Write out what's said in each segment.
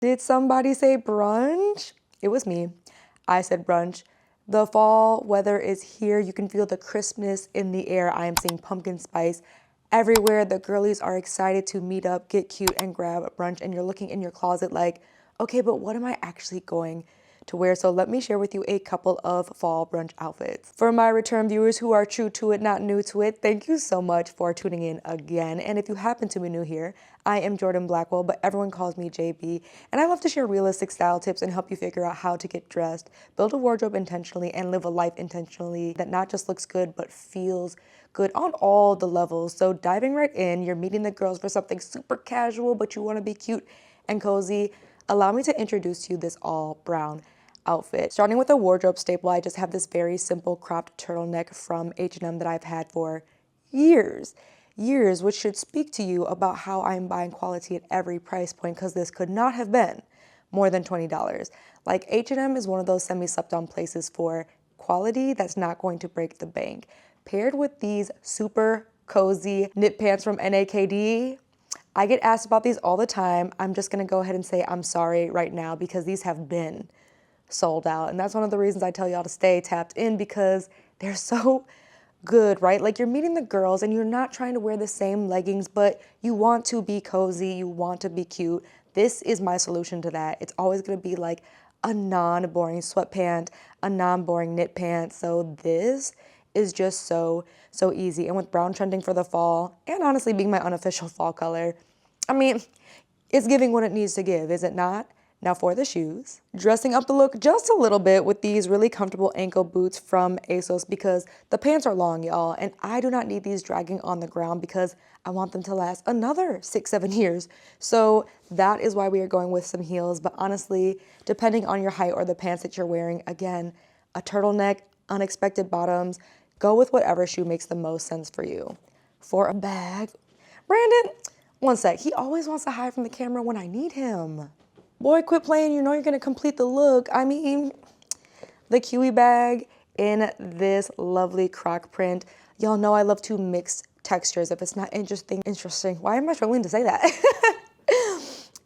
Did somebody say brunch? It was me. I said brunch. The fall weather is here. You can feel the crispness in the air. I am seeing pumpkin spice everywhere. The girlies are excited to meet up, get cute, and grab a brunch. And you're looking in your closet like, okay, but what am I actually going to wear? So let me share with you a couple of fall brunch outfits. For my return viewers who are true to it, not new to it, thank you so much for tuning in again. And if you happen to be new here, I am Jordan Blackwell, but everyone calls me JB. And I love to share realistic style tips and help you figure out how to get dressed, build a wardrobe intentionally, and live a life intentionally that not just looks good, but feels good on all the levels. So diving right in, you're meeting the girls for something super casual, but you want to be cute and cozy. Allow me to introduce to you this all brown outfit. Starting with a wardrobe staple, I just have this very simple cropped turtleneck from H&M that I've had for years, which should speak to you about how I'm buying quality at every price point, because this could not have been more than $20. Like, H&M is one of those semi-slept-on places for quality that's not going to break the bank. Paired with these super cozy knit pants from NAKD, I get asked about these all the time. I'm just gonna go ahead and say I'm sorry right now because these have been sold out. And that's one of the reasons I tell y'all to stay tapped in, because they're so good, right? Like, you're meeting the girls and you're not trying to wear the same leggings, but you want to be cozy, you want to be cute. This is my solution to that. It's always gonna be like a non-boring sweatpant, a non-boring knit pant. So this is just so easy. And with brown trending for the fall, and honestly being my unofficial fall color, I mean, it's giving what it needs to give, is it not? Now for the shoes. Dressing up the look just a little bit with these really comfortable ankle boots from ASOS, because the pants are long, y'all, and I do not need these dragging on the ground because I want them to last another 6-7 years. So that is why we are going with some heels. But honestly, depending on your height or the pants that you're wearing, again, a turtleneck, unexpected bottoms, go with whatever shoe makes the most sense for you. For a bag, Brandon, one sec, he always wants to hide from the camera when I need him. Boy, quit playing, you know you're gonna complete the look. I mean, the Kiwi bag in this lovely croc print. Y'all know I love to mix textures. If it's not interesting, why am I struggling to say that?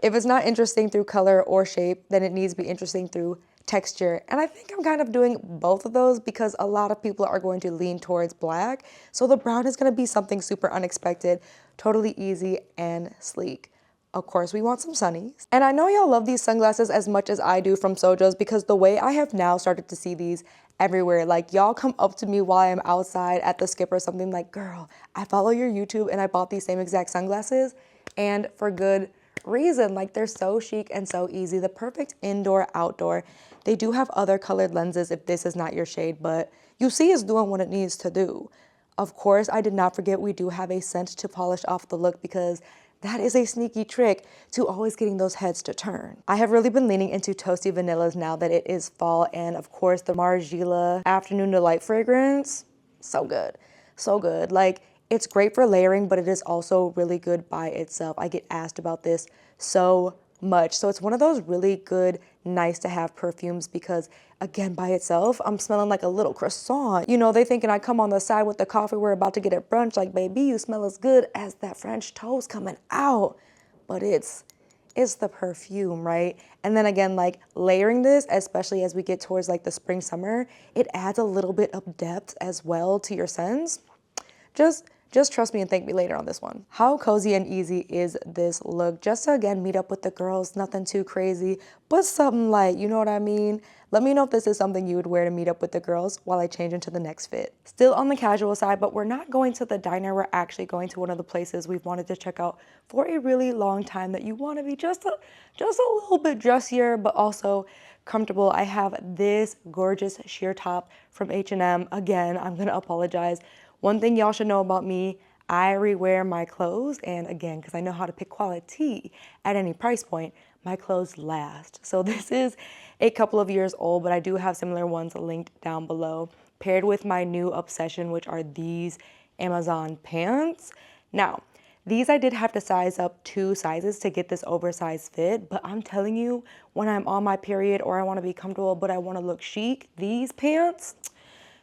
If it's not interesting through color or shape, then it needs to be interesting through texture. And I think I'm kind of doing both of those, because a lot of people are going to lean towards black. So the brown is gonna be something super unexpected, totally easy and sleek. Of course, we want some sunnies. And I know y'all love these sunglasses as much as I do from Sojo's, because the way I have now started to see these everywhere, like, y'all come up to me while I'm outside at the skip or something like, girl, I follow your YouTube and I bought these same exact sunglasses, and for good reason. Like, they're so chic and so easy. The perfect indoor, outdoor. They do have other colored lenses if this is not your shade, but you see it's doing what it needs to do. Of course, I did not forget we do have a scent to polish off the look, because that is a sneaky trick to always getting those heads to turn. I have really been leaning into toasty vanillas now that it is fall, and of course the Margiela Afternoon Delight fragrance, so good, so good. Like, it's great for layering, but it is also really good by itself. I get asked about this so much. So it's one of those really good, nice to have perfumes, because again, by itself, I'm smelling like a little croissant. You know, they thinking I come on the side with the coffee, we're about to get at brunch, like, baby, you smell as good as that French toast coming out. But it's the perfume, right? And then again, like, layering this, especially as we get towards like the spring, summer, it adds a little bit of depth as well to your scents. Just trust me and thank me later on this one. How cozy and easy is this look? Just to again meet up with the girls, nothing too crazy, but something light, you know what I mean? Let me know if this is something you would wear to meet up with the girls while I change into the next fit. Still on the casual side, but we're not going to the diner. We're actually going to one of the places we've wanted to check out for a really long time, that you want to be just a little bit dressier, but also comfortable. I have this gorgeous sheer top from H&M. Again, I'm gonna apologize. One thing y'all should know about me, I rewear my clothes, and again, because I know how to pick quality at any price point, my clothes last. So this is a couple of years old, but I do have similar ones linked down below, paired with my new obsession, which are these Amazon pants. Now, these I did have to size up 2 sizes to get this oversized fit, but I'm telling you, when I'm on my period or I want to be comfortable, but I want to look chic, these pants,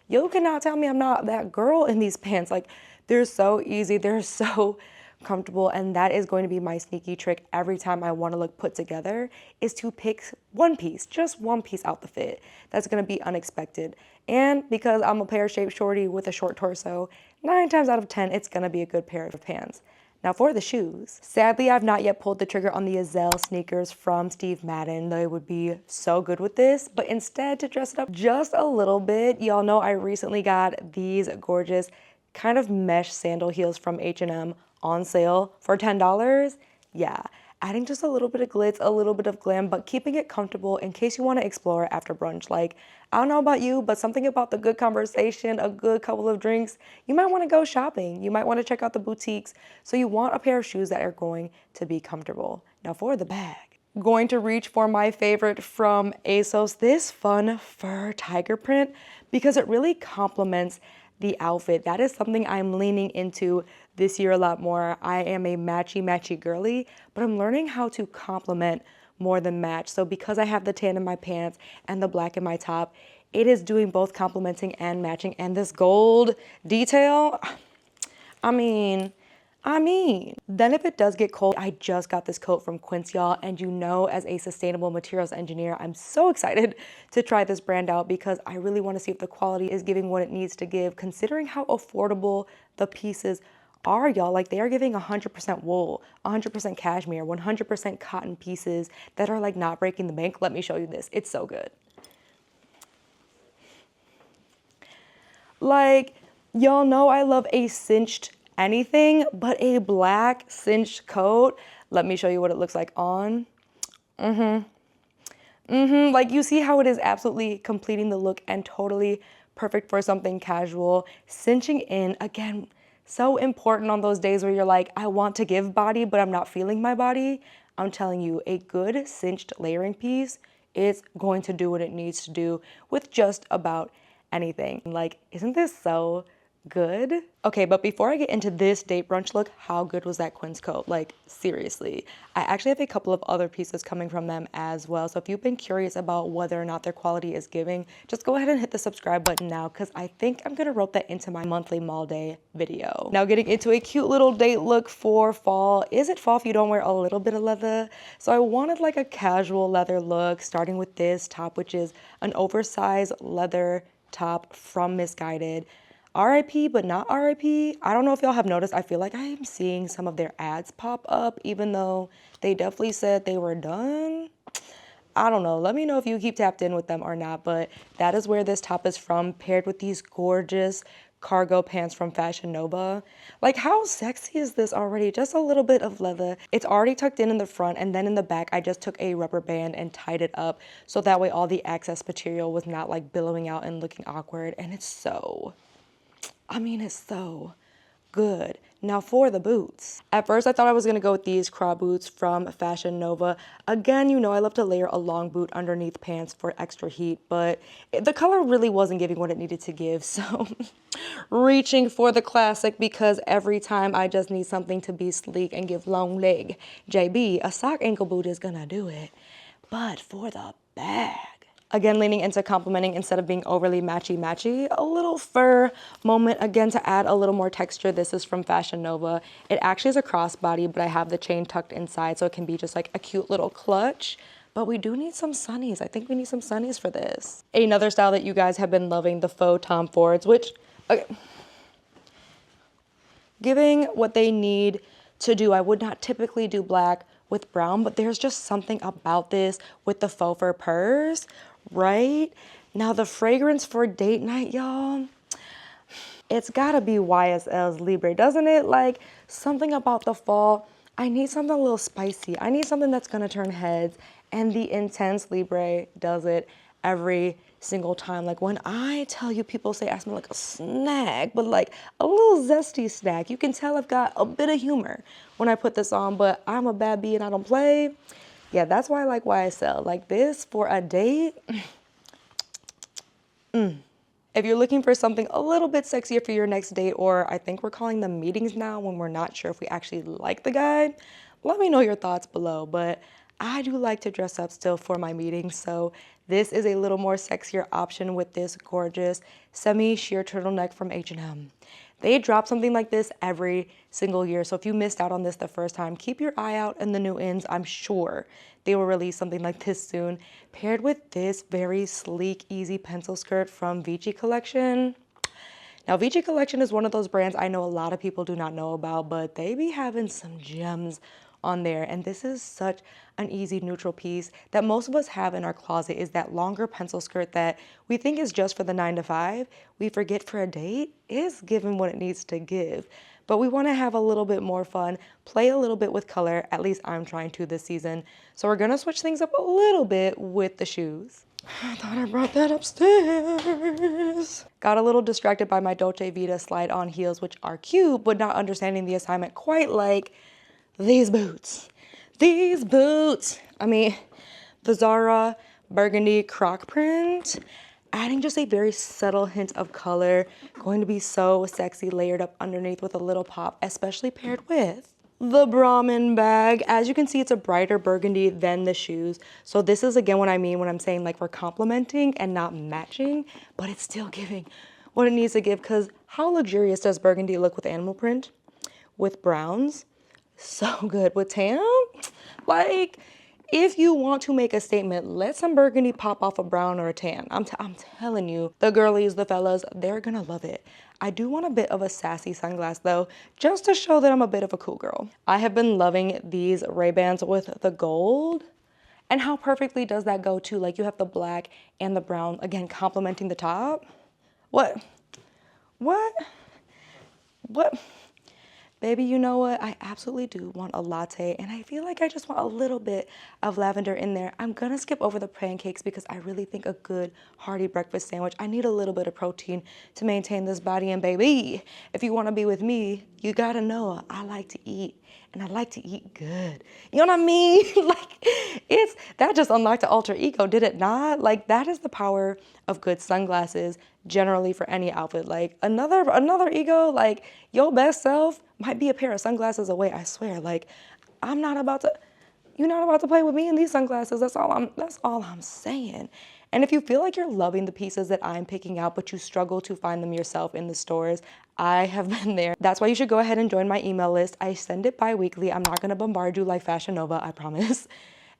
you cannot tell me I'm not that girl in these pants. Like, they're so easy, they're so comfortable, and that is going to be my sneaky trick every time I want to look put together, is to pick one piece, just one piece out the fit that's going to be unexpected. And because I'm a pear-shaped shorty with a short torso, 9 times out of 10 it's going to be a good pair of pants. Now for the shoes, sadly I've not yet pulled the trigger on the Azelle sneakers from Steve Madden. They would be so good with this, but instead, to dress it up just a little bit, y'all know I recently got these gorgeous kind of mesh sandal heels from H&M on sale for $10. Yeah, adding just a little bit of glitz, a little bit of glam, but keeping it comfortable in case you want to explore after brunch. Like, I don't know about you, but something about the good conversation, a good couple of drinks, you might want to go shopping. You might want to check out the boutiques. So you want a pair of shoes that are going to be comfortable. Now for the bag, going to reach for my favorite from ASOS, this fun fur tiger print, because it really complements the outfit. That is something I'm leaning into this year a lot more. I am a matchy girly, but I'm learning how to complement more than match. So because I have the tan in my pants and the black in my top, it is doing both complementing and matching. And this gold detail, I mean, then if it does get cold, I just got this coat from Quince, y'all, and you know, as a sustainable materials engineer, I'm so excited to try this brand out because I really want to see if the quality is giving what it needs to give, considering how affordable the pieces are, y'all. Like, they are giving 100% wool, 100% cashmere, 100% cotton pieces that are like not breaking the bank. Let me show you this. It's so good. Like, y'all know I love a cinched anything, but a black cinched coat, let me show you what it looks like on. Like, you see how it is absolutely completing the look and totally perfect for something casual. Cinching in, again, so important on those days where you're like, I want to give body, but I'm not feeling my body. I'm telling you, a good cinched layering piece is going to do what it needs to do with just about anything. Like, isn't this so good? Okay, but before I get into this date brunch look, how good was that Quince coat? Like, seriously. I actually have a couple of other pieces coming from them as well. So if you've been curious about whether or not their quality is giving, just go ahead and hit the subscribe button now, because I think I'm gonna rope that into my monthly mall day video. Now getting into a cute little date look for fall. Is it fall if you don't wear a little bit of leather? So I wanted like a casual leather look, starting with this top, which is an oversized leather top from Missguided. RIP, but not RIP. I don't know if y'all have noticed, I feel like I am seeing some of their ads pop up, even though they definitely said they were done. I don't know. Let me know if you keep tapped in with them or not, but that is where this top is from, paired with these gorgeous cargo pants from Fashion Nova. Like, how sexy is this already? Just a little bit of leather. It's already tucked in the front, and then in the back, I just took a rubber band and tied it up so that way all the excess material was not like billowing out and looking awkward. And it's so good. Now for the boots. At first I thought I was gonna go with these craw boots from Fashion Nova. Again, you know I love to layer a long boot underneath pants for extra heat, but the color really wasn't giving what it needed to give, so reaching for the classic, because every time I just need something to be sleek and give long leg. JB, a sock ankle boot is gonna do it. But for the bag, again, leaning into complementing instead of being overly matchy, a little fur moment, again, to add a little more texture. This is from Fashion Nova. It actually is a crossbody, but I have the chain tucked inside, so it can be just like a cute little clutch. But we do need some sunnies. I think we need some sunnies for this. Another style that you guys have been loving, the faux Tom Fords, which, okay, giving what they need to do. I would not typically do black with brown, but there's just something about this with the faux fur purrs, right? Now the fragrance for date night, y'all, it's gotta be YSL's Libre, doesn't it? Like, something about the fall, I need something a little spicy. I need something that's gonna turn heads, and the Intense Libre does it every single time. Like, when I tell you, people say I smell like a snack, but like a little zesty snack. You can tell I've got a bit of humor when I put this on, but I'm a bad bee and I don't play. Yeah, that's why I like YSL. Like, this for a date. If you're looking for something a little bit sexier for your next date, or I think we're calling them meetings now when we're not sure if we actually like the guy, let me know your thoughts below. But I do like to dress up still for my meetings, so this is a little more sexier option with this gorgeous semi-sheer turtleneck from H&M. They drop something like this every single year. So if you missed out on this the first time, keep your eye out in the new ins. I'm sure they will release something like this soon, paired with this very sleek, easy pencil skirt from Vici Collection. Now, Vici Collection is one of those brands I know a lot of people do not know about, but they be having some gems on there. And this is such an easy neutral piece that most of us have in our closet, is that longer pencil skirt that we think is just for the 9 to 5. We forget for a date is giving what it needs to give. But we want to have a little bit more fun, play a little bit with color. At least I'm trying to this season. So we're going to switch things up a little bit with the shoes. I thought I brought that upstairs. Got a little distracted by my Dolce Vita slide-on heels, which are cute, but not understanding the assignment quite like these boots. These boots. I mean, the Zara burgundy croc print, adding just a very subtle hint of color. Going to be so sexy, layered up underneath with a little pop, especially paired with the Brahmin bag. As you can see, it's a brighter burgundy than the shoes. So this is again what I mean when I'm saying like we're complementing and not matching, but it's still giving what it needs to give, because how luxurious does burgundy look with animal print? With browns, so good. With tan, like if you want to make a statement, let some burgundy pop off a brown or a tan. I'm telling you, the girlies, the fellas, they're gonna love it. I do want a bit of a sassy sunglass though, just to show that I'm a bit of a cool girl. I have been loving these Ray-Bans with the gold. And how perfectly does that go too? Like you have the black and the brown, again, complementing the top. What? What? What? Baby, you know what? I absolutely do want a latte, and I feel like I just want a little bit of lavender in there. I'm gonna skip over the pancakes because I really think a good hearty breakfast sandwich, I need a little bit of protein to maintain this body. And baby, if you wanna be with me, you gotta know I like to eat, and I like to eat good. You know what I mean? Like, that just unlocked an alter ego, did it not? Like, that is the power of good sunglasses generally for any outfit. Like another ego, like your best self might be a pair of sunglasses away, I swear. Like, you're not about to play with me in these sunglasses. That's all I'm saying. And if you feel like you're loving the pieces that I'm picking out, but you struggle to find them yourself in the stores, I have been there. That's why you should go ahead and join my email list. I send it bi-weekly. I'm not gonna bombard you like Fashion Nova, I promise.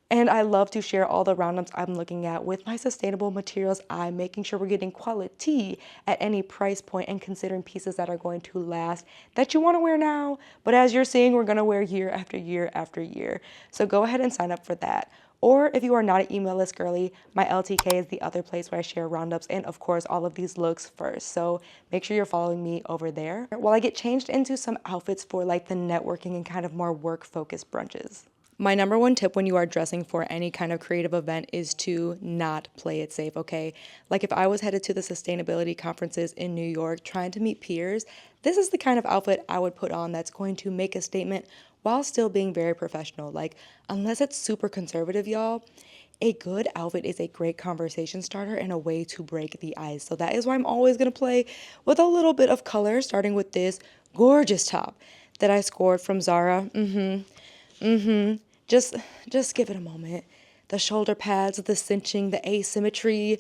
And I love to share all the roundups I'm looking at with my sustainable materials. I'm making sure we're getting quality at any price point and considering pieces that are going to last, that you want to wear now, but as you're seeing, we're going to wear year after year after year. So go ahead and sign up for that. Or if you are not an email list girly, my LTK is the other place where I share roundups and of course all of these looks first. So make sure you're following me over there while I get changed into some outfits for like the networking and kind of more work focused brunches. My number one tip when you are dressing for any kind of creative event is to not play it safe, okay? Like if I was headed to the sustainability conferences in New York trying to meet peers, this is the kind of outfit I would put on that's going to make a statement while still being very professional. Like, unless it's super conservative, y'all, a good outfit is a great conversation starter and a way to break the ice. So that is why I'm always gonna play with a little bit of color, starting with this gorgeous top that I scored from Zara. Just give it a moment. The shoulder pads, the cinching, the asymmetry.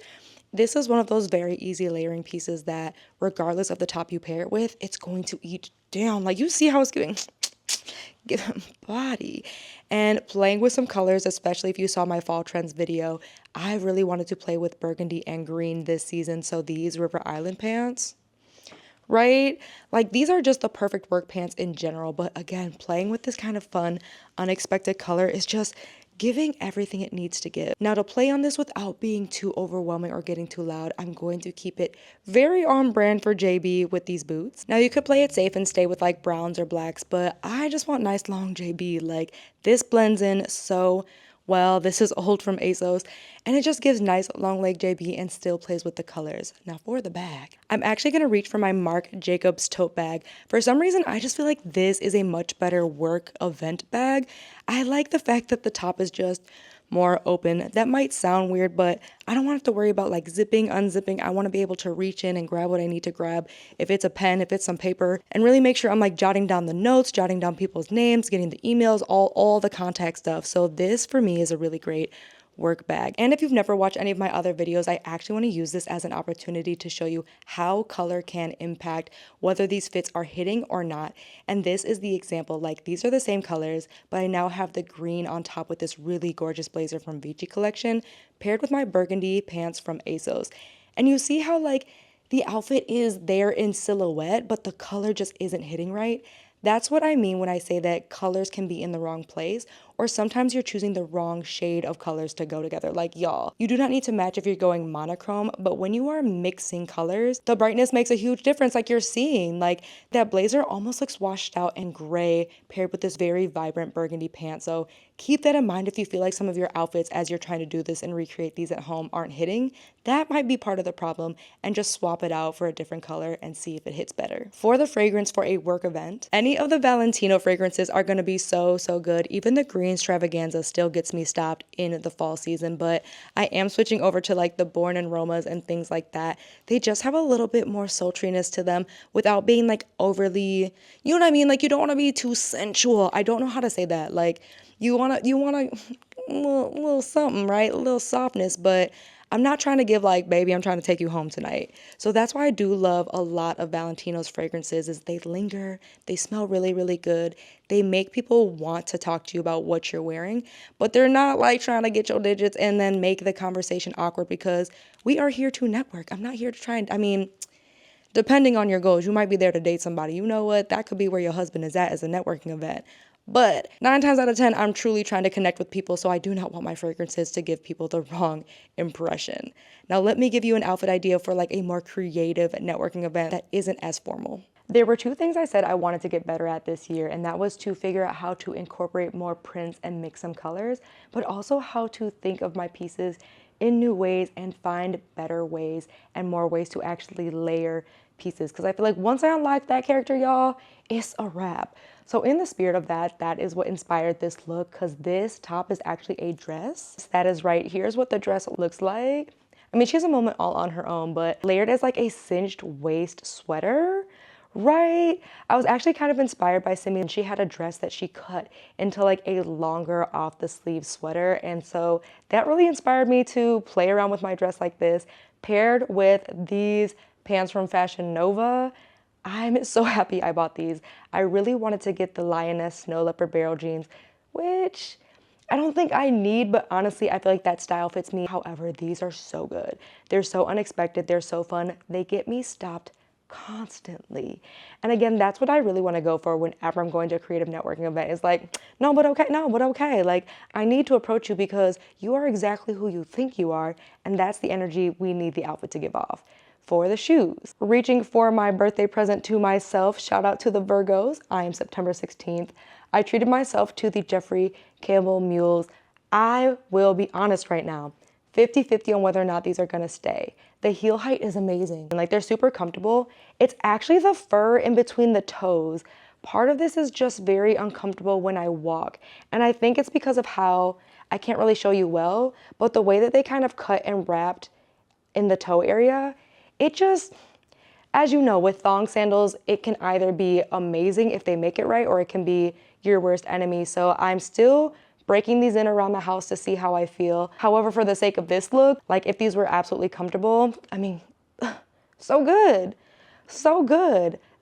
This is one of those very easy layering pieces that regardless of the top you pair it with, it's going to eat down. Like you see how it's giving give him body. And playing with some colors, especially if you saw my fall trends video, I really wanted to play with burgundy and green this season. So these River Island pants, right? Like these are just the perfect work pants in general. But again, playing with this kind of fun, unexpected color is just giving everything it needs to give. Now to play on this without being too overwhelming or getting too loud, I'm going to keep it very on brand for JB with these boots. Now you could play it safe and stay with like browns or blacks, but I just want nice long JB. Like this blends in so well. This is old from ASOS and it just gives nice long leg JB and still plays with the colors. Now for the bag, I'm actually going to reach for my Marc Jacobs tote bag. For some reason, I just feel like this is a much better work event bag. I like the fact that the top is just more open. That might sound weird, but I don't want to have to worry about like zipping, unzipping. I want to be able to reach in and grab what I need to grab. If it's a pen, if it's some paper, and really make sure I'm like jotting down the notes, jotting down people's names, getting the emails, all the contact stuff. So this for me is a really great work bag. And if you've never watched any of my other videos, I actually want to use this as an opportunity to show you how color can impact whether these fits are hitting or not. And this is the example. Like, these are the same colors, but I now have the green on top with this really gorgeous blazer from Vici collection paired with my burgundy pants from ASOS. And you see how like the outfit is there in silhouette, but the color just isn't hitting right. That's what I mean when I say that colors can be in the wrong place, or sometimes you're choosing the wrong shade of colors to go together. Like, y'all, you do not need to match if you're going monochrome, but when you are mixing colors, the brightness makes a huge difference. Like, you're seeing, like, that blazer almost looks washed out and gray paired with this very vibrant burgundy pant. So keep that in mind if you feel like some of your outfits as you're trying to do this and recreate these at home aren't hitting. That might be part of the problem, and just swap it out for a different color and see if it hits better. For the fragrance for a work event, any of the Valentino fragrances are going to be so good. Even the green extravaganza still gets me stopped in the fall season, but I am switching over to like the Born in Romas and things like that. They just have a little bit more sultriness to them without being like overly, you know what I mean? Like, you don't want to be too sensual. I don't know how to say that. Like, you want a little something, right? A little softness, but I'm not trying to give like, baby, I'm trying to take you home tonight. So that's why I do love a lot of Valentino's fragrances is they linger, they smell really good. They make people want to talk to you about what you're wearing, but they're not like trying to get your digits and then make the conversation awkward, because we are here to network. I'm not here to try and, I mean, depending on your goals, you might be there to date somebody. You know what? That could be where your husband is at as a networking event. But 9 times out of 10, I'm truly trying to connect with people, so I do not want my fragrances to give people the wrong impression. Now, let me give you an outfit idea for like a more creative networking event that isn't as formal. There were 2 things I said I wanted to get better at this year, and that was to figure out how to incorporate more prints and mix some colors, but also how to think of my pieces in new ways and find better ways and more ways to actually layer pieces. Because I feel like once I unlock that character, y'all, it's a wrap. So in the spirit of that, that is what inspired this look, because this top is actually a dress. That is right. Here's what the dress looks like. I mean, she has a moment all on her own, but layered as like a cinched waist sweater, right? I was actually kind of inspired by Simi, and she had a dress that she cut into like a longer off the sleeve sweater. And so that really inspired me to play around with my dress like this, paired with these pants from Fashion Nova. I'm so happy I bought these. I really wanted to get the Lioness Snow Leopard Barrel jeans, which I don't think I need, but honestly, I feel like that style fits me. However, these are so good. They're so unexpected. They're so fun. They get me stopped constantly. And again, that's what I really want to go for whenever I'm going to a creative networking event. Is like, no, but okay. Like, I need to approach you because you are exactly who you think you are, and that's the energy we need the outfit to give off. For the shoes, reaching for my birthday present to myself, shout out to the Virgos. I am September 16th. I treated myself to the Jeffrey Campbell mules. I will be honest right now, 50-50 on whether or not these are gonna stay. The heel height is amazing. Like, they're super comfortable. It's actually the fur in between the toes. Part of this is just very uncomfortable when I walk. And I think it's because of how, I can't really show you well, but the way that they kind of cut and wrapped in the toe area, it just, as you know, with thong sandals, it can either be amazing if they make it right, or it can be your worst enemy. So I'm still breaking these in around the house to see how I feel. However, for the sake of this look, like, if these were absolutely comfortable, I mean, so good.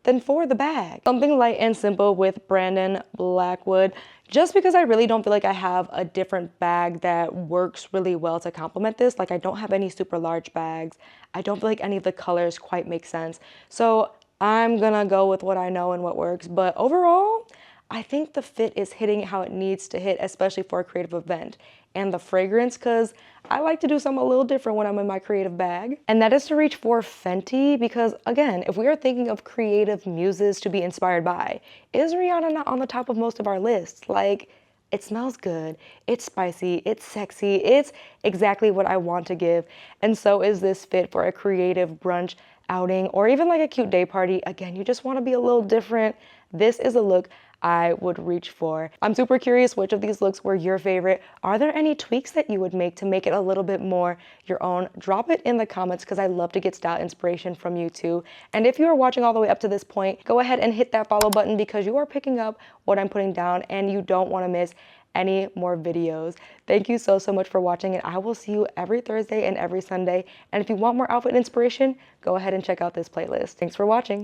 Then for the bag, something light and simple with Brandon Blackwood, just because I really don't feel like I have a different bag that works really well to complement this. Like, I don't have any super large bags. I don't feel like any of the colors quite make sense. So I'm gonna go with what I know and what works. But overall, I think the fit is hitting how it needs to hit, especially for a creative event. And the fragrance, because I like to do something a little different when I'm in my creative bag. And that is to reach for Fenty, because again, if we are thinking of creative muses to be inspired by, is Rihanna not on the top of most of our lists? Like, it smells good, it's spicy, it's sexy, it's exactly what I want to give. And so is this fit for a creative brunch outing, or even like a cute day party. Again, you just want to be a little different. This is a look I would reach for. I'm super curious which of these looks were your favorite. Are there any tweaks that you would make to make it a little bit more your own? Drop it in the comments, because I love to get style inspiration from you too. And if you are watching all the way up to this point, go ahead and hit that follow button, because you are picking up what I'm putting down and you don't want to miss any more videos. Thank you so much for watching, and I will see you every Thursday and every Sunday. And if you want more outfit inspiration, go ahead and check out this playlist. Thanks for watching.